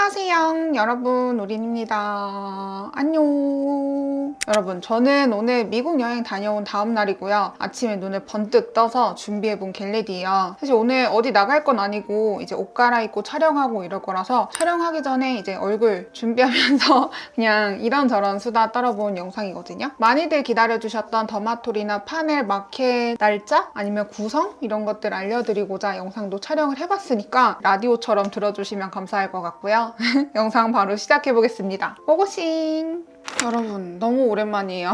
안녕하세요 여러분, 우린입니다. 안녕. 여러분, 저는 오늘 미국 여행 다녀온 다음 날이고요. 아침에 눈을 번뜩 떠서 준비해본 겟레디예요. 사실 오늘 어디 나갈 건 아니고 이제 옷 갈아입고 촬영하고 이럴 거라서 촬영하기 전에 이제 얼굴 준비하면서 그냥 이런저런 수다 떨어본 영상이거든요. 많이들 기다려주셨던 더마토리나 파넬 마켓 날짜 아니면 구성 이런 것들 알려드리고자 영상도 촬영을 해봤으니까 라디오처럼 들어주시면 감사할 것 같고요. 영상 바로 시작해보겠습니다. 고고싱! 여러분, 너무 오랜만이에요.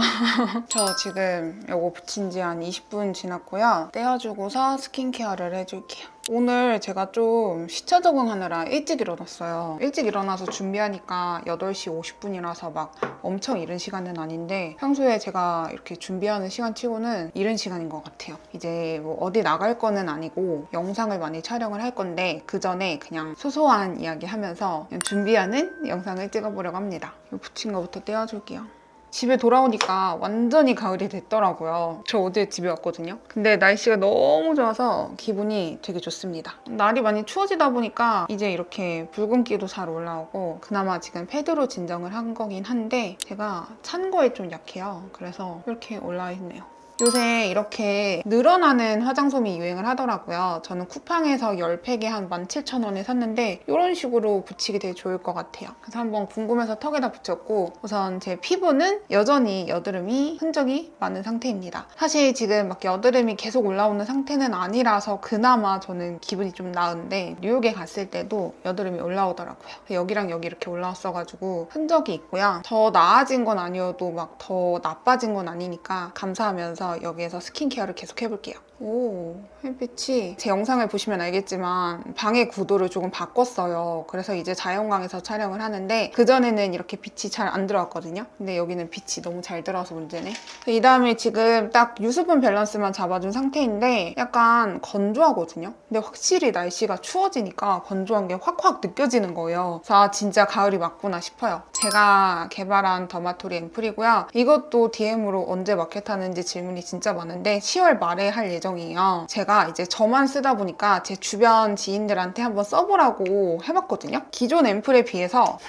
저 지금 이거 붙인 지 한 20분 지났고요. 떼어주고서 스킨케어를 해줄게요. 오늘 제가 좀 시차 적응하느라 일찍 일어났어요. 일찍 일어나서 준비하니까 8시 50분이라서 막 엄청 이른 시간은 아닌데 평소에 제가 이렇게 준비하는 시간 치고는 이른 시간인 것 같아요. 이제 뭐 어디 나갈 거는 아니고 영상을 많이 촬영을 할 건데 그 전에 그냥 소소한 이야기 하면서 그냥 준비하는 영상을 찍어보려고 합니다. 이 붙인 거부터 떼어줄게요. 집에 돌아오니까 완전히 가을이 됐더라고요. 저 어제 집에 왔거든요. 근데 날씨가 너무 좋아서 기분이 되게 좋습니다. 날이 많이 추워지다 보니까 이제 이렇게 붉은기도 잘 올라오고 그나마 지금 패드로 진정을 한 거긴 한데 제가 찬 거에 좀 약해요. 그래서 이렇게 올라와 있네요. 요새 이렇게 늘어나는 화장솜이 유행을 하더라고요. 저는 쿠팡에서 10팩에 한 17,000원에 샀는데 이런 식으로 붙이기 되게 좋을 것 같아요. 그래서 한번 궁금해서 턱에다 붙였고 우선 제 피부는 여전히 여드름이 흔적이 많은 상태입니다. 사실 지금 막 여드름이 계속 올라오는 상태는 아니라서 그나마 저는 기분이 좀 나은데 뉴욕에 갔을 때도 여드름이 올라오더라고요. 여기랑 여기 이렇게 올라왔어가지고 흔적이 있고요. 더 나아진 건 아니어도 막 더 나빠진 건 아니니까 감사하면서 여기에서 스킨케어를 계속 해볼게요. 오, 햇빛이 제 영상을 보시면 알겠지만 방의 구도를 조금 바꿨어요. 그래서 이제 자연광에서 촬영을 하는데 그전에는 이렇게 빛이 잘 안 들어왔거든요. 근데 여기는 빛이 너무 잘 들어와서 문제네. 이 다음에 지금 딱 유수분 밸런스만 잡아준 상태인데 약간 건조하거든요. 근데 확실히 날씨가 추워지니까 건조한 게 확확 느껴지는 거예요. 그래서 아, 진짜 가을이 맞구나 싶어요. 제가 개발한 더마토리 앰플이고요. 이것도 DM으로 언제 마켓하는지 질문이 진짜 많은데 10월 말에 할 예정이에요. 제가 이제 저만 쓰다 보니까 제 주변 지인들한테 한번 써보라고 해봤거든요. 기존 앰플에 비해서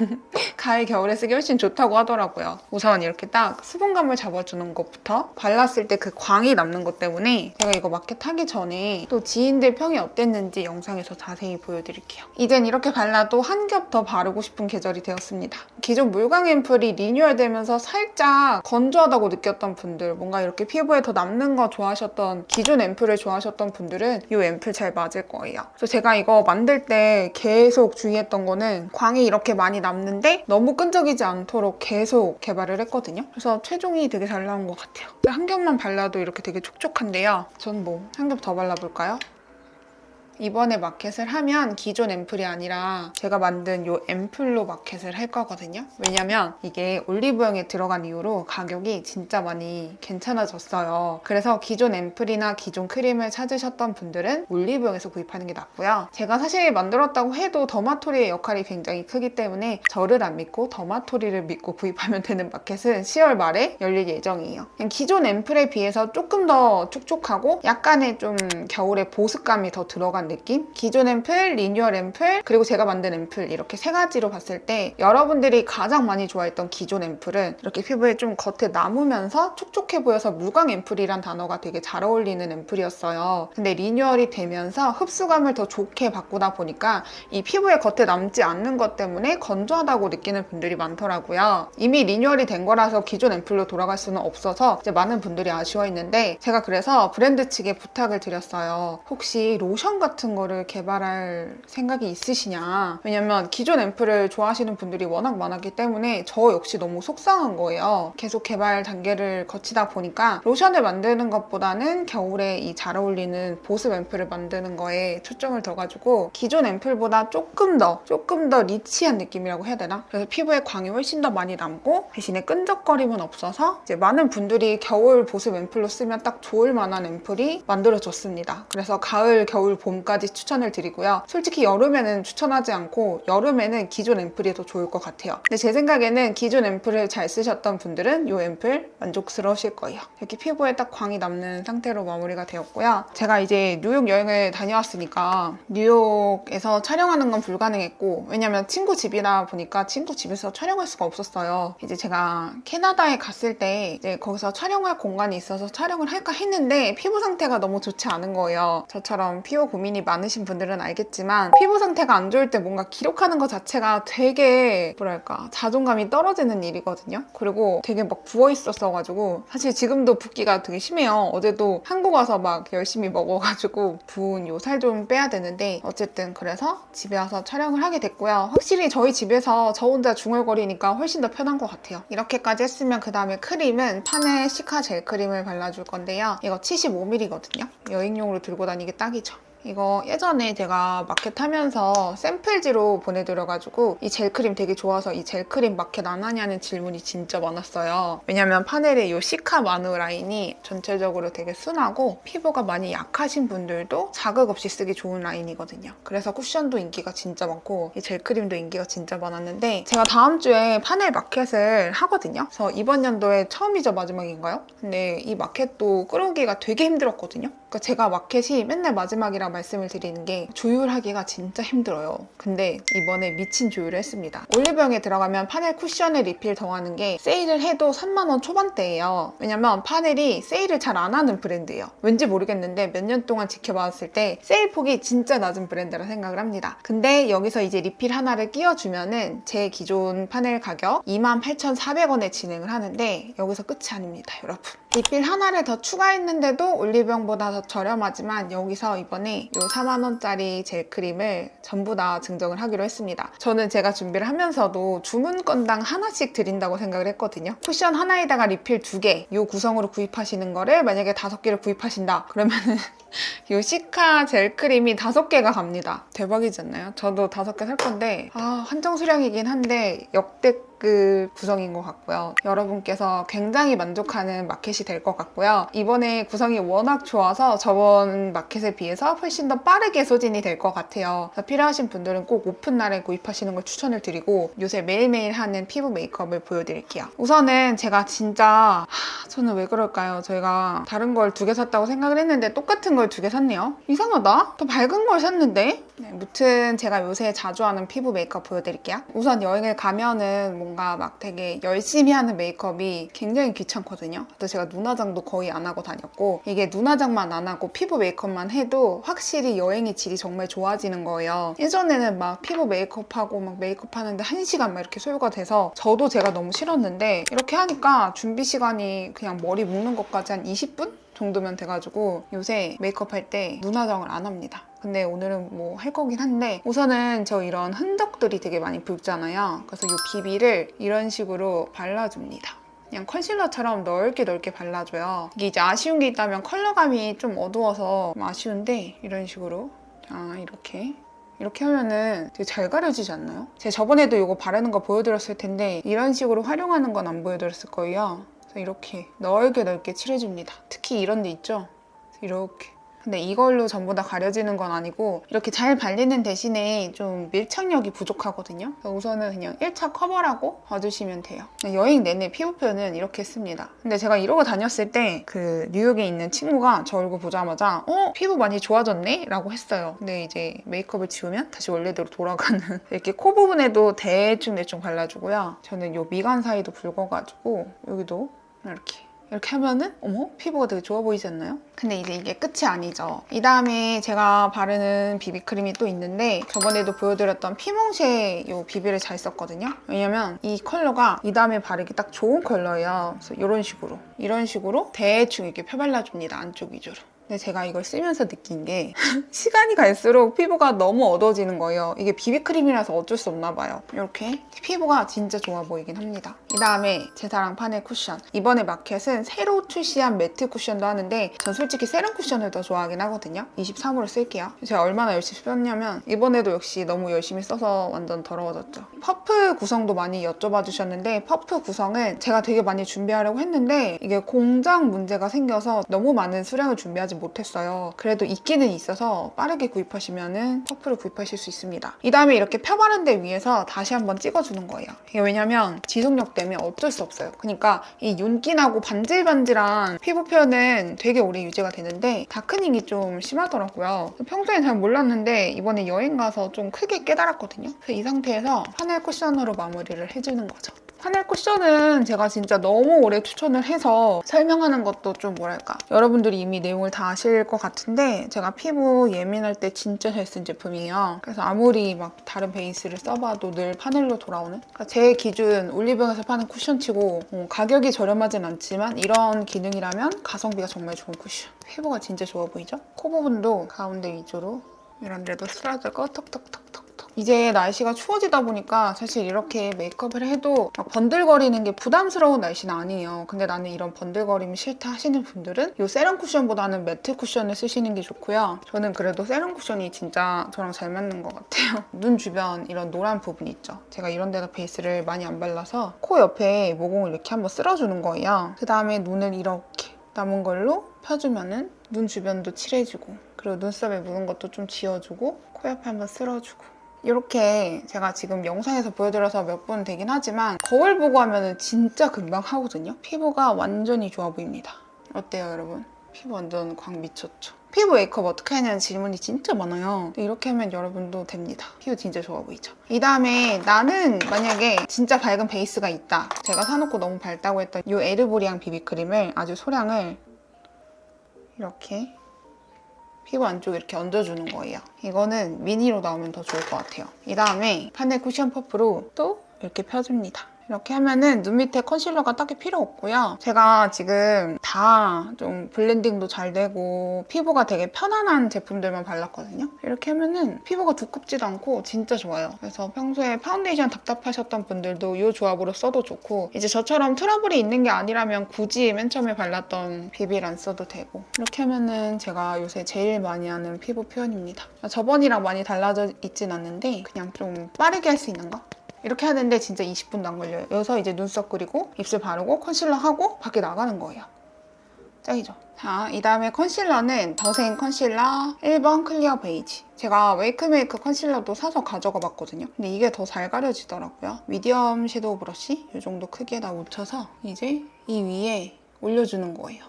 가을, 겨울에 쓰기 훨씬 좋다고 하더라고요. 우선 이렇게 딱 수분감을 잡아주는 것부터 발랐을 때 그 광이 남는 것 때문에 제가 이거 마켓하기 전에 또 지인들 평이 어땠는지 영상에서 자세히 보여드릴게요. 이젠 이렇게 발라도 한 겹 더 바르고 싶은 계절이 되었습니다. 기존 물광 앰플이 리뉴얼되면서 살짝 건조하다고 느꼈던 분들, 뭔가 이렇게 피부에 더 남는 거 좋아하셨던 기존 앰플을 좋아하셨던 분들은 이 앰플 잘 맞을 거예요. 그래서 제가 이거 만들 때 계속 주의했던 거는 광이 이렇게 많이 남는데 너무 끈적이지 않도록 계속 개발을 했거든요. 그래서 최종이 되게 잘 나온 것 같아요. 한 겹만 발라도 이렇게 되게 촉촉한데요. 전 뭐 한 겹 더 발라볼까요? 이번에 마켓을 하면 기존 앰플이 아니라 제가 만든 이 앰플로 마켓을 할 거거든요. 왜냐면 이게 올리브영에 들어간 이후로 가격이 진짜 많이 괜찮아졌어요. 그래서 기존 앰플이나 기존 크림을 찾으셨던 분들은 올리브영에서 구입하는 게 낫고요. 제가 사실 만들었다고 해도 더마토리의 역할이 굉장히 크기 때문에 저를 안 믿고 더마토리를 믿고 구입하면 되는 마켓은 10월 말에 열릴 예정이에요. 그냥 기존 앰플에 비해서 조금 더 촉촉하고 약간의 좀 겨울의 보습감이 더 들어간 느낌? 기존 앰플, 리뉴얼 앰플, 그리고 제가 만든 앰플 이렇게 세 가지로 봤을 때 여러분들이 가장 많이 좋아했던 기존 앰플은 이렇게 피부에 좀 겉에 남으면서 촉촉해 보여서 물광 앰플이란 단어가 되게 잘 어울리는 앰플이었어요. 근데 리뉴얼이 되면서 흡수감을 더 좋게 바꾸다 보니까 이 피부에 겉에 남지 않는 것 때문에 건조하다고 느끼는 분들이 많더라고요. 이미 리뉴얼이 된 거라서 기존 앰플로 돌아갈 수는 없어서 이제 많은 분들이 아쉬워했는데 제가 그래서 브랜드 측에 부탁을 드렸어요. 혹시 로션 같은 거를 개발할 생각이 있으시냐. 왜냐면 기존 앰플을 좋아하시는 분들이 워낙 많았기 때문에 저 역시 너무 속상한 거예요. 계속 개발 단계를 거치다 보니까 로션을 만드는 것보다는 겨울에 이 잘 어울리는 보습 앰플을 만드는 거에 초점을 둬가지고 기존 앰플보다 조금 더 리치한 느낌이라고 해야 되나? 그래서 피부에 광이 훨씬 더 많이 남고 대신에 끈적거림은 없어서 이제 많은 분들이 겨울 보습 앰플로 쓰면 딱 좋을 만한 앰플이 만들어졌습니다. 그래서 가을, 겨울, 봄 봄까지 추천을 드리고요. 솔직히 여름에는 추천하지 않고 여름에는 기존 앰플이 더 좋을 것 같아요. 근데 제 생각에는 기존 앰플을 잘 쓰셨던 분들은 이 앰플 만족스러우실 거예요. 이렇게 피부에 딱 광이 남는 상태로 마무리가 되었고요. 제가 이제 뉴욕 여행을 다녀왔으니까 뉴욕에서 촬영하는 건 불가능했고, 왜냐면 친구 집이라 보니까 친구 집에서 촬영할 수가 없었어요. 이제 제가 캐나다에 갔을 때 이제 거기서 촬영할 공간이 있어서 촬영을 할까 했는데 피부 상태가 너무 좋지 않은 거예요. 저처럼 피부 고민이 많으신 분들은 알겠지만 피부 상태가 안 좋을 때 뭔가 기록하는 것 자체가 되게 뭐랄까 자존감이 떨어지는 일이거든요. 그리고 되게 막 부어 있었어가지고 사실 지금도 붓기가 되게 심해요. 어제도 한국 와서 막 열심히 먹어가지고 부은 요 살 좀 빼야 되는데 어쨌든 그래서 집에 와서 촬영을 하게 됐고요. 확실히 저희 집에서 저 혼자 중얼거리니까 훨씬 더 편한 것 같아요. 이렇게까지 했으면 그 다음에 크림은 파네 시카 젤 크림을 발라줄 건데요. 이거 75ml거든요. 여행용으로 들고 다니기 딱이죠. 이거 예전에 제가 마켓 하면서 샘플지로 보내드려가지고 이 젤크림 되게 좋아서 이 젤크림 마켓 안 하냐는 질문이 진짜 많았어요. 왜냐면 파넬의 이 시카 마누 라인이 전체적으로 되게 순하고 피부가 많이 약하신 분들도 자극 없이 쓰기 좋은 라인이거든요. 그래서 쿠션도 인기가 진짜 많고 이 젤크림도 인기가 진짜 많았는데 제가 다음 주에 파넬 마켓을 하거든요. 그래서 이번 연도에 처음이죠, 마지막인가요? 근데 이 마켓도 끌어오기가 되게 힘들었거든요. 그러니까 제가 마켓이 맨날 마지막이라 말씀을 드리는 게 조율하기가 진짜 힘들어요. 근데 이번에 미친 조율을 했습니다. 올리브영에 들어가면 파넬 쿠션에 리필 더하는 게 세일을 해도 3만원 초반대예요. 왜냐면 파넬이 세일을 잘 안 하는 브랜드예요. 왠지 모르겠는데 몇 년 동안 지켜봤을 때 세일 폭이 진짜 낮은 브랜드라 생각을 합니다. 근데 여기서 이제 리필 하나를 끼워주면은 제 기존 파넬 가격 28,400원에 진행을 하는데 여기서 끝이 아닙니다, 여러분. 리필 하나를 더 추가했는데도 올리브영보다 더 저렴하지만 여기서 이번에 요 4만원짜리 젤크림을 전부 다 증정을 하기로 했습니다. 저는 제가 준비를 하면서도 주문 건당 하나씩 드린다고 생각을 했거든요. 쿠션 하나에다가 리필 2개, 요 구성으로 구입하시는 거를 만약에 5개를 구입하신다 그러면은 요 시카 젤크림이 5개가 갑니다. 대박이지 않나요? 저도 5개 살 건데 한정 수량이긴 한데 역대급 구성인 것 같고요. 여러분께서 굉장히 만족하는 마켓이 될 것 같고요. 이번에 구성이 워낙 좋아서 저번 마켓에 비해서 훨씬 더 빠르게 소진이 될 것 같아요. 그래서 필요하신 분들은 꼭 오픈 날에 구입하시는 걸 추천을 드리고 요새 매일매일 하는 피부 메이크업을 보여드릴게요. 우선은 제가 진짜 저는 왜 그럴까요? 저희가 다른 걸 2개 샀다고 생각을 했는데 똑같은 걸 2개 샀네요. 이상하다? 더 밝은 걸 샀는데? 네, 무튼 제가 요새 자주 하는 피부 메이크업 보여드릴게요. 우선 여행을 가면은 뭔가 막 되게 열심히 하는 메이크업이 굉장히 귀찮거든요. 그래서 제가 눈화장도 거의 안 하고 다녔고 이게 눈화장만 안 하고 피부 메이크업만 해도 확실히 여행의 질이 정말 좋아지는 거예요. 예전에는 막 피부 메이크업하고 막 메이크업 하는데 1시간 막 이렇게 소요가 돼서 저도 제가 너무 싫었는데 이렇게 하니까 준비 시간이 그냥 머리 묶는 것까지 한 20분? 정도면 돼가지고 요새 메이크업 할 때 눈화장을 안 합니다. 근데 오늘은 뭐 할 거긴 한데 우선은 저 이런 흔적들이 되게 많이 붉잖아요. 그래서 이 비비를 이런 식으로 발라줍니다. 그냥 컨실러처럼 넓게 발라줘요. 이게 이제 아쉬운 게 있다면 컬러감이 좀 어두워서 좀 아쉬운데 이런 식으로 이렇게 하면은 되게 잘 가려지지 않나요? 제가 저번에도 이거 바르는 거 보여드렸을 텐데 이런 식으로 활용하는 건 안 보여드렸을 거예요. 그래서 이렇게 넓게 칠해줍니다. 특히 이런 데 있죠? 이렇게. 근데 이걸로 전부 다 가려지는 건 아니고 이렇게 잘 발리는 대신에 좀 밀착력이 부족하거든요. 그래서 우선은 그냥 1차 커버라고 봐주시면 돼요. 여행 내내 피부 표현은 이렇게 했습니다. 근데 제가 이러고 다녔을 때 그 뉴욕에 있는 친구가 저 얼굴 보자마자 피부 많이 좋아졌네? 라고 했어요. 근데 이제 메이크업을 지우면 다시 원래대로 돌아가는 이렇게 코 부분에도 대충 발라주고요. 저는 요 미간 사이도 붉어가지고 여기도 이렇게 하면은 어머? 피부가 되게 좋아 보이지 않나요? 근데 이제 이게 끝이 아니죠. 이 다음에 제가 바르는 비비크림이 또 있는데 저번에도 보여드렸던 피몽쉐 이 비비를 잘 썼거든요. 왜냐면 이 컬러가 이 다음에 바르기 딱 좋은 컬러예요. 그래서 이런 식으로 대충 이렇게 펴발라줍니다. 안쪽 위주로. 근데 제가 이걸 쓰면서 느낀 게 시간이 갈수록 피부가 너무 어두워지는 거예요. 이게 비비크림이라서 어쩔 수 없나 봐요. 이렇게 피부가 진짜 좋아 보이긴 합니다. 이 다음에 제 사랑 파넬 쿠션. 이번에 마켓은 새로 출시한 매트 쿠션도 하는데 전 솔직히 세럼 쿠션을 더 좋아하긴 하거든요. 23호로 쓸게요. 제가 얼마나 열심히 썼냐면 이번에도 역시 너무 열심히 써서 완전 더러워졌죠. 퍼프 구성도 많이 여쭤봐 주셨는데 퍼프 구성은 제가 되게 많이 준비하려고 했는데 이게 공장 문제가 생겨서 너무 많은 수량을 준비하지 구입하지 못했어요. 그래도 있기는 있어서 빠르게 구입하시면은 퍼프를 구입하실 수 있습니다. 이 다음에 이렇게 펴바른 데 위에서 다시 한번 찍어주는 거예요. 이게 왜냐면 지속력 때문에 어쩔 수 없어요. 그러니까 이 윤기나고 반질반질한 피부 표현은 되게 오래 유지가 되는데 다크닝이 좀 심하더라고요. 평소엔 잘 몰랐는데 이번에 여행 가서 좀 크게 깨달았거든요. 그래서 이 상태에서 파넬 쿠션으로 마무리를 해주는 거죠. 파넬 쿠션은 제가 진짜 너무 오래 추천을 해서 설명하는 것도 좀 뭐랄까, 여러분들이 이미 내용을 다 아실 것 같은데 제가 피부 예민할 때 진짜 잘 쓴 제품이에요. 그래서 아무리 막 다른 베이스를 써봐도 늘 파넬로 돌아오는, 그러니까 제 기준 올리브영에서 파는 쿠션치고 가격이 저렴하진 않지만 이런 기능이라면 가성비가 정말 좋은 쿠션. 피부가 진짜 좋아 보이죠? 코 부분도 가운데 위주로 이런 데도 스라들고 톡톡톡톡. 이제 날씨가 추워지다 보니까 사실 이렇게 메이크업을 해도 막 번들거리는 게 부담스러운 날씨는 아니에요. 근데 나는 이런 번들거림이 싫다 하시는 분들은 이 세럼 쿠션보다는 매트 쿠션을 쓰시는 게 좋고요. 저는 그래도 세럼 쿠션이 진짜 저랑 잘 맞는 것 같아요. 눈 주변 이런 노란 부분 있죠. 제가 이런 데다 베이스를 많이 안 발라서 코 옆에 모공을 이렇게 한번 쓸어주는 거예요. 그 다음에 눈을 이렇게 남은 걸로 펴주면은 눈 주변도 칠해주고, 그리고 눈썹에 묻은 것도 좀 지워주고, 코 옆에 한번 쓸어주고. 이렇게 제가 지금 영상에서 보여드려서 몇 분 되긴 하지만 거울 보고 하면 진짜 금방 하거든요. 피부가 완전히 좋아 보입니다. 어때요, 여러분? 피부 완전 광 미쳤죠? 피부 메이크업 어떻게 하냐는 질문이 진짜 많아요. 이렇게 하면 여러분도 됩니다. 피부 진짜 좋아 보이죠? 이 다음에 나는 만약에 진짜 밝은 베이스가 있다. 제가 사놓고 너무 밝다고 했던 이 에르보리앙 비비크림을 아주 소량을 이렇게 피부 안쪽에 이렇게 얹어주는 거예요. 이거는 미니로 나오면 더 좋을 것 같아요. 이 다음에 파넬 쿠션 퍼프로 또 이렇게 펴줍니다. 이렇게 하면은 눈 밑에 컨실러가 딱히 필요 없고요. 제가 지금 다 좀 블렌딩도 잘 되고 피부가 되게 편안한 제품들만 발랐거든요. 이렇게 하면은 피부가 두껍지도 않고 진짜 좋아요. 그래서 평소에 파운데이션 답답하셨던 분들도 이 조합으로 써도 좋고, 이제 저처럼 트러블이 있는 게 아니라면 굳이 맨 처음에 발랐던 비비를 안 써도 되고, 이렇게 하면은 제가 요새 제일 많이 하는 피부 표현입니다. 저번이랑 많이 달라져 있진 않는데 그냥 좀 빠르게 할 수 있는 거? 이렇게 하는데 진짜 20분도 안 걸려요. 여기서 이제 눈썹 그리고 입술 바르고 컨실러 하고 밖에 나가는 거예요. 짱이죠? 자, 이 다음에 컨실러는 더세인 컨실러 1번 클리어 베이지. 제가 웨이크메이크 컨실러도 사서 가져가 봤거든요. 근데 이게 더 잘 가려지더라고요. 미디엄 섀도우 브러쉬 이 정도 크기에다 묻혀서 이제 이 위에 올려주는 거예요.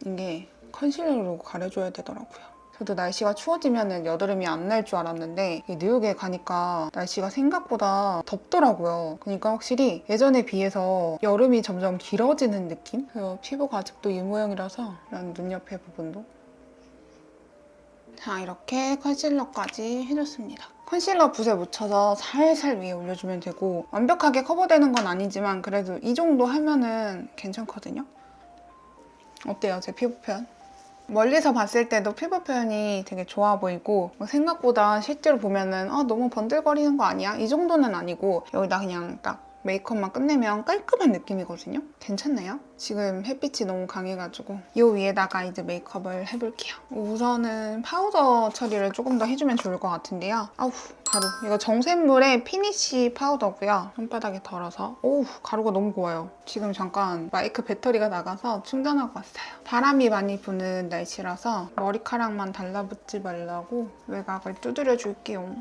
이게 컨실러로 가려줘야 되더라고요. 저도 날씨가 추워지면 여드름이 안 날 줄 알았는데 뉴욕에 가니까 날씨가 생각보다 덥더라고요. 그러니까 확실히 예전에 비해서 여름이 점점 길어지는 느낌? 그래서 피부가 아직도 이 모양이라서 이런 눈 옆에 부분도. 자, 이렇게 컨실러까지 해줬습니다. 컨실러 붓에 묻혀서 살살 위에 올려주면 되고, 완벽하게 커버되는 건 아니지만 그래도 이 정도 하면은 괜찮거든요. 어때요, 제 피부 표현? 멀리서 봤을 때도 피부 표현이 되게 좋아 보이고, 생각보다 실제로 보면은 너무 번들거리는 거 아니야? 이 정도는 아니고 여기다 그냥 딱 메이크업만 끝내면 깔끔한 느낌이거든요? 괜찮네요? 지금 햇빛이 너무 강해가지고 이 위에다가 이제 메이크업을 해볼게요. 우선은 파우더 처리를 조금 더 해주면 좋을 것 같은데요. 아우, 가루. 이거 정샘물의 피니쉬 파우더고요. 손바닥에 덜어서. 오우, 가루가 너무 고와요. 지금 잠깐 마이크 배터리가 나가서 충전하고 왔어요. 바람이 많이 부는 날씨라서 머리카락만 달라붙지 말라고 외곽을 두드려 줄게요.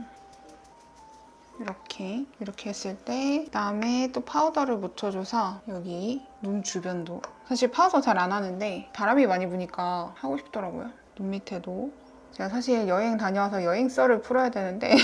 이렇게 했을 때 그다음에 또 파우더를 묻혀줘서 여기 눈 주변도, 사실 파우더 잘 안 하는데 바람이 많이 부니까 하고 싶더라고요. 눈 밑에도. 제가 사실 여행 다녀와서 여행썰을 풀어야 되는데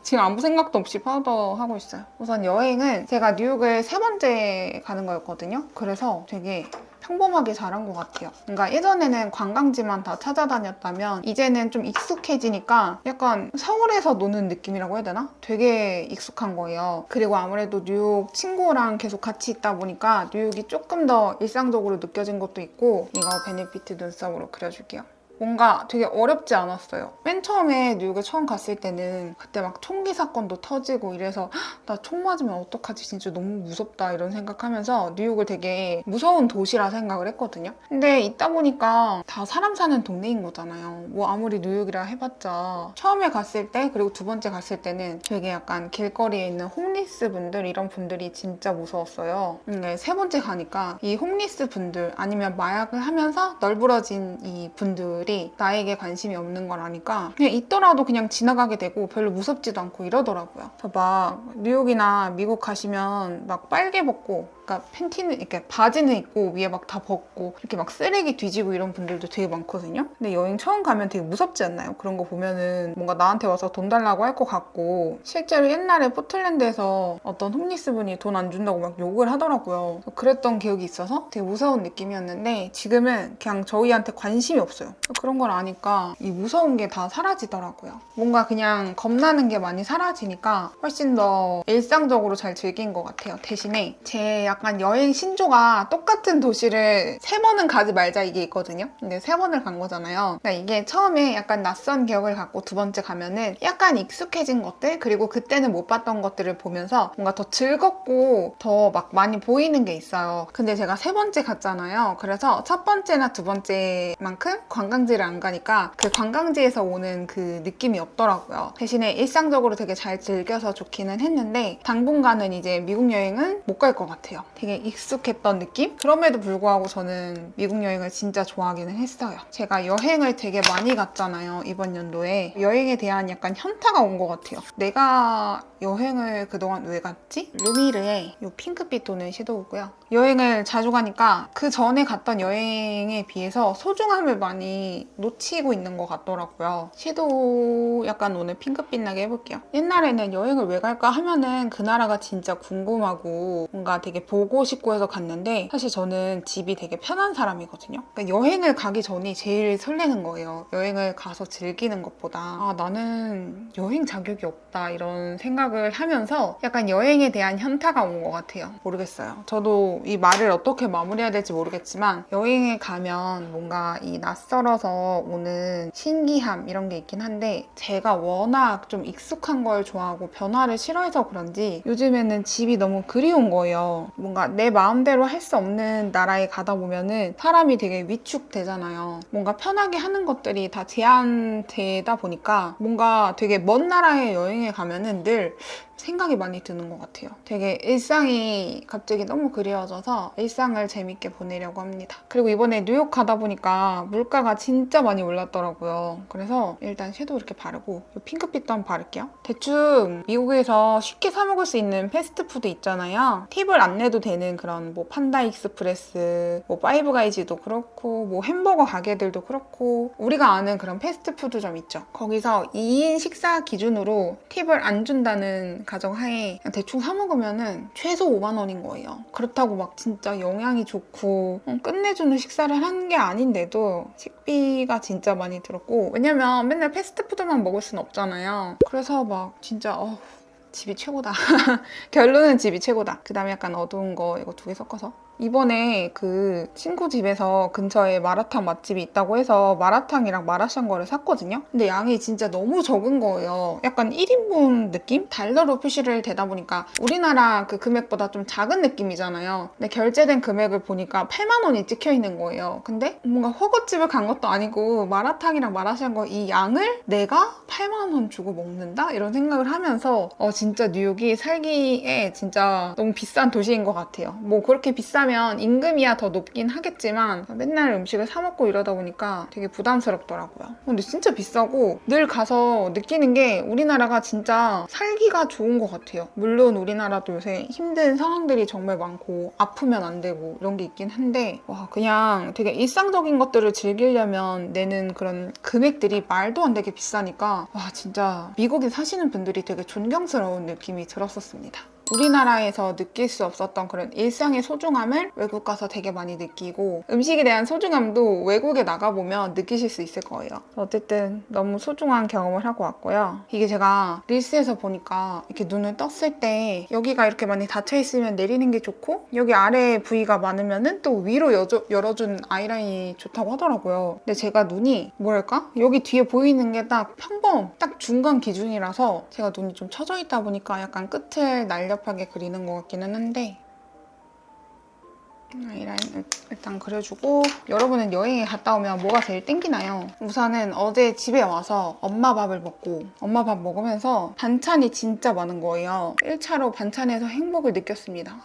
지금 아무 생각도 없이 파우더 하고 있어요. 우선 여행은 제가 뉴욕을 3번째 가는 거였거든요. 그래서 되게 평범하게 잘한 것 같아요. 그러니까 예전에는 관광지만 다 찾아다녔다면 이제는 좀 익숙해지니까 약간 서울에서 노는 느낌이라고 해야 되나? 되게 익숙한 거예요. 그리고 아무래도 뉴욕 친구랑 계속 같이 있다 보니까 뉴욕이 조금 더 일상적으로 느껴진 것도 있고, 이거 베네피트 눈썹으로 그려줄게요. 뭔가 되게 어렵지 않았어요. 맨 처음에 뉴욕에 처음 갔을 때는 그때 막 총기 사건도 터지고 이래서 나 총 맞으면 어떡하지? 진짜 너무 무섭다 이런 생각하면서 뉴욕을 되게 무서운 도시라 생각을 했거든요. 근데 있다 보니까 다 사람 사는 동네인 거잖아요. 뭐 아무리 뉴욕이라 해봤자 처음에 갔을 때 그리고 두 번째 갔을 때는 되게 약간 길거리에 있는 홈리스 분들 이런 분들이 진짜 무서웠어요. 근데 세 번째 가니까 이 홈리스 분들 아니면 마약을 하면서 널브러진 이 분들이 나에게 관심이 없는 걸 아니까 그냥 있더라도 그냥 지나가게 되고 별로 무섭지도 않고 이러더라고요. 그래서 막 뉴욕이나 미국 가시면 막 빨개 벗고 그러니까 팬티는 이렇게 바지는 입고 위에 막 다 벗고 이렇게 막 쓰레기 뒤지고 이런 분들도 되게 많거든요. 근데 여행 처음 가면 되게 무섭지 않나요? 그런 거 보면은 뭔가 나한테 와서 돈 달라고 할 것 같고 실제로 옛날에 포틀랜드에서 어떤 홈리스 분이 돈 안 준다고 막 욕을 하더라고요. 그랬던 기억이 있어서 되게 무서운 느낌이었는데 지금은 그냥 저희한테 관심이 없어요. 그런 걸 아니까 이 무서운 게 다 사라지더라고요. 뭔가 그냥 겁나는 게 많이 사라지니까 훨씬 더 일상적으로 잘 즐긴 것 같아요. 대신에 제 약간 여행 신조가 똑같은 도시를 3번은 가지 말자 이게 있거든요. 근데 3번을 간 거잖아요. 그러니까 이게 처음에 약간 낯선 기억을 갖고 두 번째 가면은 약간 익숙해진 것들 그리고 그때는 못 봤던 것들을 보면서 뭔가 더 즐겁고 더 막 많이 보이는 게 있어요. 근데 제가 세 번째 갔잖아요. 그래서 첫 번째나 두 번째만큼 관광지를 안 가니까 그 관광지에서 오는 그 느낌이 없더라고요. 대신에 일상적으로 되게 잘 즐겨서 좋기는 했는데 당분간은 이제 미국 여행은 못 갈 것 같아요. 되게 익숙했던 느낌? 그럼에도 불구하고 저는 미국 여행을 진짜 좋아하기는 했어요. 제가 여행을 되게 많이 갔잖아요. 이번 연도에. 여행에 대한 약간 현타가 온 것 같아요. 내가 여행을 그동안 왜 갔지? 루미르의 이 핑크빛 도는 섀도우고요. 여행을 자주 가니까 그 전에 갔던 여행에 비해서 소중함을 많이 놓치고 있는 것 같더라고요. 섀도우 약간 오늘 핑크빛 나게 해볼게요. 옛날에는 여행을 왜 갈까 하면은 그 나라가 진짜 궁금하고 뭔가 되게 보고 싶고 해서 갔는데 사실 저는 집이 되게 편한 사람이거든요. 그러니까 여행을 가기 전이 제일 설레는 거예요. 여행을 가서 즐기는 것보다 아 나는 여행 자격이 없다 이런 생각을 하면서 약간 여행에 대한 현타가 온 것 같아요. 모르겠어요. 저도 이 말을 어떻게 마무리해야 될지 모르겠지만 여행에 가면 뭔가 이 낯설어서 오는 신기함 이런 게 있긴 한데 제가 워낙 좀 익숙한 걸 좋아하고 변화를 싫어해서 그런지 요즘에는 집이 너무 그리운 거예요. 뭔가 내 마음대로 할 수 없는 나라에 가다 보면은 사람이 되게 위축되잖아요. 뭔가 편하게 하는 것들이 다 제한되다 보니까 뭔가 되게 먼 나라에 여행에 가면은 늘 생각이 많이 드는 것 같아요. 되게 일상이 갑자기 너무 그리워져서 일상을 재밌게 보내려고 합니다. 그리고 이번에 뉴욕 가다 보니까 물가가 진짜 많이 올랐더라고요. 그래서 일단 섀도우 이렇게 바르고 이 핑크빛도 한번 바를게요. 대충 미국에서 쉽게 사 먹을 수 있는 패스트푸드 있잖아요. 팁을 안 내도 되는 그런 뭐 판다 익스프레스, 뭐 파이브 가이즈도 그렇고 뭐 햄버거 가게들도 그렇고 우리가 아는 그런 패스트푸드점 있죠. 거기서 2인 식사 기준으로 팁을 안 준다는 가정하에 그냥 대충 사 먹으면은 최소 5만 원인 거예요. 그렇다고 막 진짜 영양이 좋고 끝내주는 식사를 하는 게 아닌데도 식비가 진짜 많이 들었고 왜냐면 맨날 패스트푸드만 먹을 순 없잖아요. 그래서 막 진짜 집이 최고다. 결론은 집이 최고다. 그 다음에 약간 어두운 거 이거 두 개 섞어서 이번에 그 친구 집에서 근처에 마라탕 맛집이 있다고 해서 마라탕이랑 마라샹궈를 샀거든요. 근데 양이 진짜 너무 적은 거예요. 약간 1인분 느낌? 달러로 표시를 되다 보니까 우리나라 그 금액보다 좀 작은 느낌이잖아요. 근데 결제된 금액을 보니까 8만 원이 찍혀 있는 거예요. 근데 뭔가 허거집을 간 것도 아니고 마라탕이랑 마라샹궈 이 양을 내가 8만 원 주고 먹는다? 이런 생각을 하면서 진짜 뉴욕이 살기에 진짜 너무 비싼 도시인 것 같아요. 뭐 그렇게 비싸면 임금이야 더 높긴 하겠지만 맨날 음식을 사 먹고 이러다 보니까 되게 부담스럽더라고요. 근데 진짜 비싸고 늘 가서 느끼는 게 우리나라가 진짜 살기가 좋은 것 같아요. 물론 우리나라도 요새 힘든 상황들이 정말 많고 아프면 안 되고 이런 게 있긴 한데 와 그냥 되게 일상적인 것들을 즐기려면 내는 그런 금액들이 말도 안 되게 비싸니까 와 진짜 미국에 사시는 분들이 되게 존경스러운 느낌이 들었었습니다. 우리나라에서 느낄 수 없었던 그런 일상의 소중함을 외국 가서 되게 많이 느끼고 음식에 대한 소중함도 외국에 나가보면 느끼실 수 있을 거예요. 어쨌든 너무 소중한 경험을 하고 왔고요. 이게 제가 릴스에서 보니까 이렇게 눈을 떴을 때 여기가 이렇게 많이 닫혀있으면 내리는 게 좋고 여기 아래 부위가 많으면 또 위로 열어준 아이라인이 좋다고 하더라고요. 근데 제가 눈이 뭐랄까? 여기 뒤에 보이는 게 딱 평범, 딱 중간 기준이라서 제가 눈이 좀 처져 있다 보니까 약간 끝을 날렵하게 그리는 것 같기는 한데 아이라인 일단 그려주고 여러분은 여행에 갔다 오면 뭐가 제일 땡기나요? 우선은 어제 집에 와서 엄마 밥을 먹고 엄마 밥 먹으면서 반찬이 진짜 많은 거예요. 1차로 반찬에서 행복을 느꼈습니다.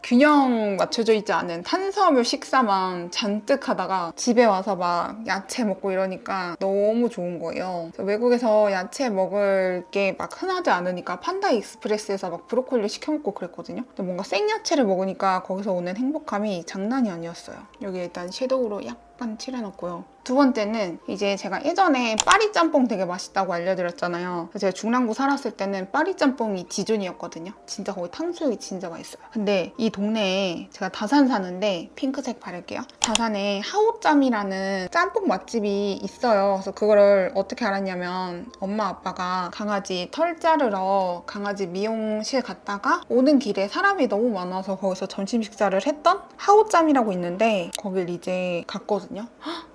균형 맞춰져 있지 않은 탄수화물 식사만 잔뜩 하다가 집에 와서 막 야채 먹고 이러니까 너무 좋은 거예요. 외국에서 야채 먹을 게 막 흔하지 않으니까 판다 익스프레스에서 막 브로콜리 시켜 먹고 그랬거든요. 근데 뭔가 생야채를 먹으니까 거기서 오는 행복감이 장난이 아니었어요. 여기 일단 섀도우로 약간 칠해놨고요. 두 번째는 이제 제가 예전에 파리 짬뽕 되게 맛있다고 알려드렸잖아요. 제가 중랑구 살았을 때는 파리 짬뽕이 지존이었거든요. 진짜 거기 탕수육이 진짜 맛있어요. 근데 이 동네에 제가 다산 사는데 핑크색 바를게요. 다산에 하오짬이라는 짬뽕 맛집이 있어요. 그래서 그거를 어떻게 알았냐면 엄마 아빠가 강아지 털 자르러 강아지 미용실 갔다가 오는 길에 사람이 너무 많아서 거기서 점심 식사를 했던 하오짬이라고 있는데 거길 이제 갔거든요.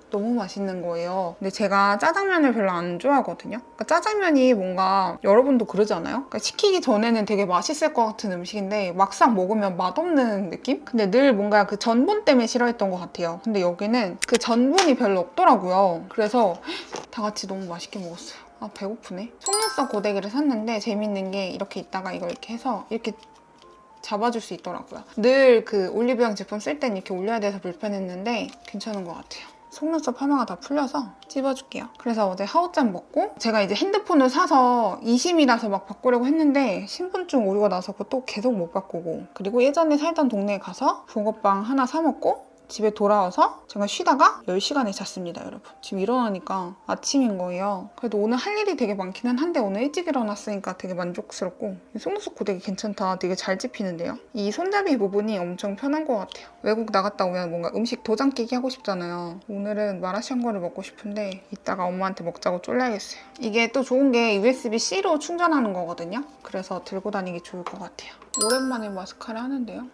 너무 맛있는 거예요. 근데 제가 짜장면을 별로 안 좋아하거든요. 그러니까 짜장면이 뭔가 여러분도 그러지 않아요? 그러니까 시키기 전에는 되게 맛있을 것 같은 음식인데 막상 먹으면 맛없는 느낌? 근데 늘 뭔가 그 전분 때문에 싫어했던 것 같아요. 근데 여기는 그 전분이 별로 없더라고요. 그래서 다 같이 너무 맛있게 먹었어요. 배고프네. 속눈썹 고데기를 샀는데 재밌는 게 이렇게 있다가 이걸 이렇게 해서 이렇게 잡아줄 수 있더라고요. 늘 그 올리브영 제품 쓸 땐 이렇게 올려야 돼서 불편했는데 괜찮은 것 같아요. 속눈썹 파마가 다 풀려서 찝어줄게요. 그래서 어제 하오짬 먹고 제가 이제 핸드폰을 사서 2심이라서 막 바꾸려고 했는데 신분증 오류가 나서 그것도 계속 못 바꾸고 그리고 예전에 살던 동네에 가서 붕어빵 하나 사 먹고 집에 돌아와서 제가 쉬다가 10시간을 잤습니다, 여러분. 지금 일어나니까 아침인 거예요. 그래도 오늘 할 일이 되게 많기는 한데 오늘 일찍 일어났으니까 되게 만족스럽고 속눈썹 고데기 괜찮다. 되게 잘 집히는데요. 이 손잡이 부분이 엄청 편한 것 같아요. 외국 나갔다 오면 뭔가 음식 도장 깨기 하고 싶잖아요. 오늘은 마라샹궈를 먹고 싶은데 이따가 엄마한테 먹자고 쫄라야겠어요. 이게 또 좋은 게 USB-C로 충전하는 거거든요. 그래서 들고 다니기 좋을 것 같아요. 오랜만에 마스카라 하는데요.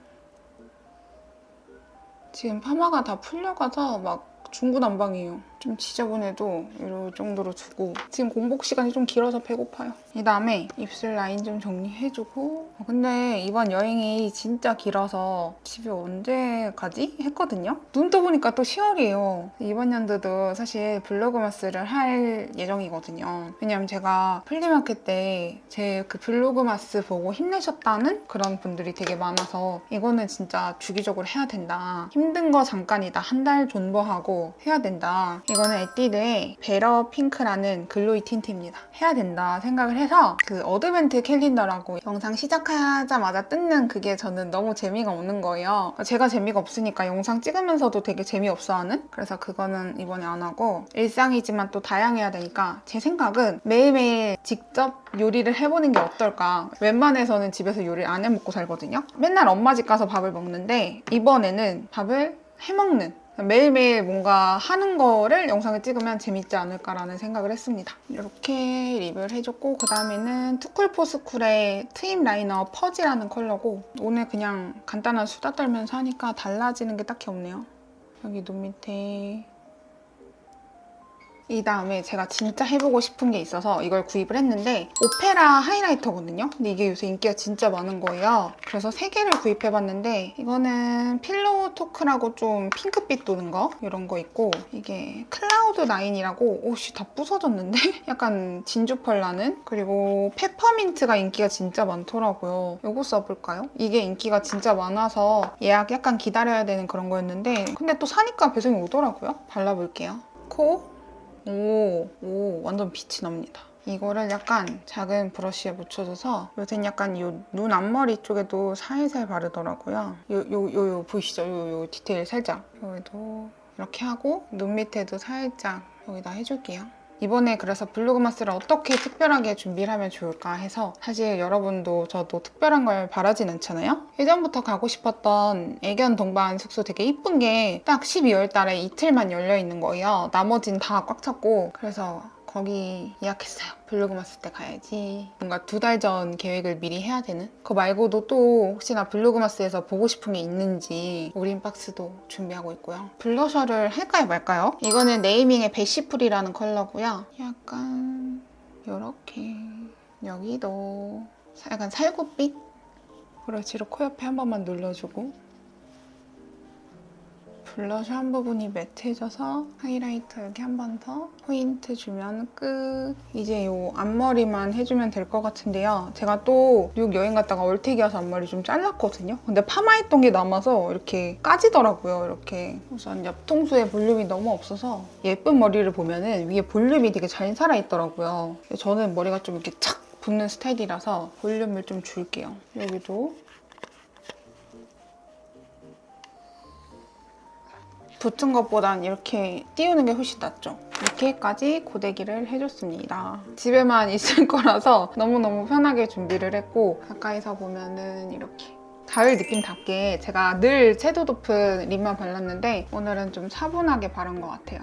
지금 파마가 다 풀려가서 막 중구난방이에요. 좀 지저분해도 이 정도로 두고 지금 공복 시간이 좀 길어서 배고파요. 이 다음에 입술 라인 좀 정리해주고 근데 이번 여행이 진짜 길어서 집에 언제 가지? 했거든요. 눈 떠보니까 또 10월이에요. 이번 연도도 사실 블로그마스를 할 예정이거든요. 왜냐면 제가 플리마켓 때 제 그 블로그마스 보고 힘내셨다는 그런 분들이 되게 많아서 이거는 진짜 주기적으로 해야 된다. 힘든 거 잠깐이다. 한 달 존버하고 해야 된다. 이거는 에뛰드의 베러 핑크라는 글로이 틴트입니다. 해야 된다 생각을 해서 그 어드벤트 캘린더라고 영상 시작하자마자 뜯는 그게 저는 너무 재미가 없는 거예요. 제가 재미가 없으니까 영상 찍으면서도 되게 재미없어하는? 그래서 그거는 이번에 안 하고 일상이지만 또 다양해야 되니까 제 생각은 매일매일 직접 요리를 해보는 게 어떨까. 웬만해서는 집에서 요리를 안 해먹고 살거든요. 맨날 엄마 집 가서 밥을 먹는데 이번에는 밥을 해먹는 매일매일 뭔가 하는 거를 영상을 찍으면 재밌지 않을까라는 생각을 했습니다. 이렇게 리뷰를 해줬고 그 다음에는 투쿨포스쿨의 트임 라이너 퍼지라는 컬러고 오늘 그냥 간단한 수다 떨면서 하니까 달라지는 게 딱히 없네요. 여기 눈 밑에 이 다음에 제가 진짜 해보고 싶은 게 있어서 이걸 구입을 했는데 오페라 하이라이터거든요. 근데 이게 요새 인기가 진짜 많은 거예요. 그래서 3개를 구입해봤는데 이거는 필로우 토크라고 좀 핑크빛 도는 거 이런 거 있고 이게 클라우드 9이라고 오씨 다 부서졌는데? 약간 진주펄 나는? 그리고 페퍼민트가 인기가 진짜 많더라고요. 이거 써볼까요? 이게 인기가 진짜 많아서 예약 약간 기다려야 되는 그런 거였는데 근데 또 사니까 배송이 오더라고요. 발라볼게요. 완전 빛이 납니다. 이거를 약간 작은 브러쉬에 묻혀줘서 요새는 약간 이 눈 앞머리 쪽에도 살살 바르더라고요. 요 보이시죠? 요 디테일 살짝. 여기도 이렇게 하고 눈 밑에도 살짝 여기다 해줄게요. 이번에 그래서 블루그마스를 어떻게 특별하게 준비를 하면 좋을까 해서 사실 여러분도 저도 특별한 걸 바라진 않잖아요? 예전부터 가고 싶었던 애견 동반 숙소 되게 이쁜 게 딱 12월 달에 이틀만 열려 있는 거예요. 나머진 다 꽉 찼고 그래서 거기 예약했어요. 블루그마스 때 가야지. 뭔가 2달 전 계획을 미리 해야 되는? 그거 말고도 또 혹시나 블루그마스에서 보고 싶은 게 있는지 우린박스도 준비하고 있고요. 블러셔를 할까요 말까요? 이거는 네이밍의 베시풀이라는 컬러고요. 약간 이렇게 여기도 약간 살구빛? 브러쉬로 코 옆에 한 번만 눌러주고 블러셔 한 부분이 매트해져서 하이라이터 여기 한 번 더 포인트 주면 끝. 이제 이 앞머리만 해주면 될 것 같은데요. 제가 또 뉴욕 여행 갔다가 얼태기 와서 앞머리 좀 잘랐거든요. 근데 파마했던 게 남아서 이렇게 까지더라고요. 이렇게. 우선 옆통수에 볼륨이 너무 없어서 예쁜 머리를 보면은 위에 볼륨이 되게 잘 살아있더라고요. 저는 머리가 좀 이렇게 착 붙는 스타일이라서 볼륨을 좀 줄게요. 여기도 붙은 것보단 이렇게 띄우는 게 훨씬 낫죠. 이렇게까지 고데기를 해줬습니다. 집에만 있을 거라서 너무너무 편하게 준비를 했고 가까이서 보면은 이렇게 가을 느낌답게 제가 늘 채도 높은 립만 발랐는데 오늘은 좀 차분하게 바른 것 같아요.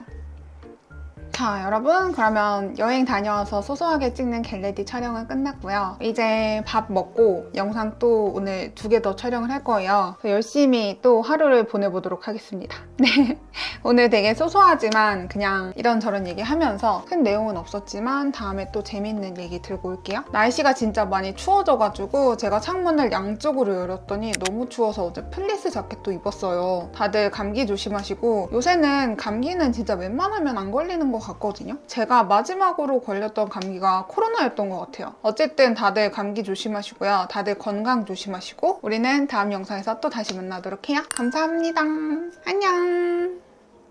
자 여러분 그러면 여행 다녀와서 소소하게 찍는 겟레디 촬영은 끝났고요. 이제 밥 먹고 영상 또 오늘 2개 더 촬영을 할 거예요. 열심히 또 하루를 보내보도록 하겠습니다. 네, 오늘 되게 소소하지만 그냥 이런저런 얘기하면서 큰 내용은 없었지만 다음에 또 재밌는 얘기 들고 올게요. 날씨가 진짜 많이 추워져가지고 제가 창문을 양쪽으로 열었더니 너무 추워서 어제 플리스 자켓도 입었어요. 다들 감기 조심하시고 요새는 감기는 진짜 웬만하면 안 걸리는 것 같거든요. 제가 마지막으로 걸렸던 감기가 코로나였던 것 같아요. 어쨌든 다들 감기 조심하시고요. 다들 건강 조심하시고 우리는 다음 영상에서 또 다시 만나도록 해요. 감사합니다. 안녕.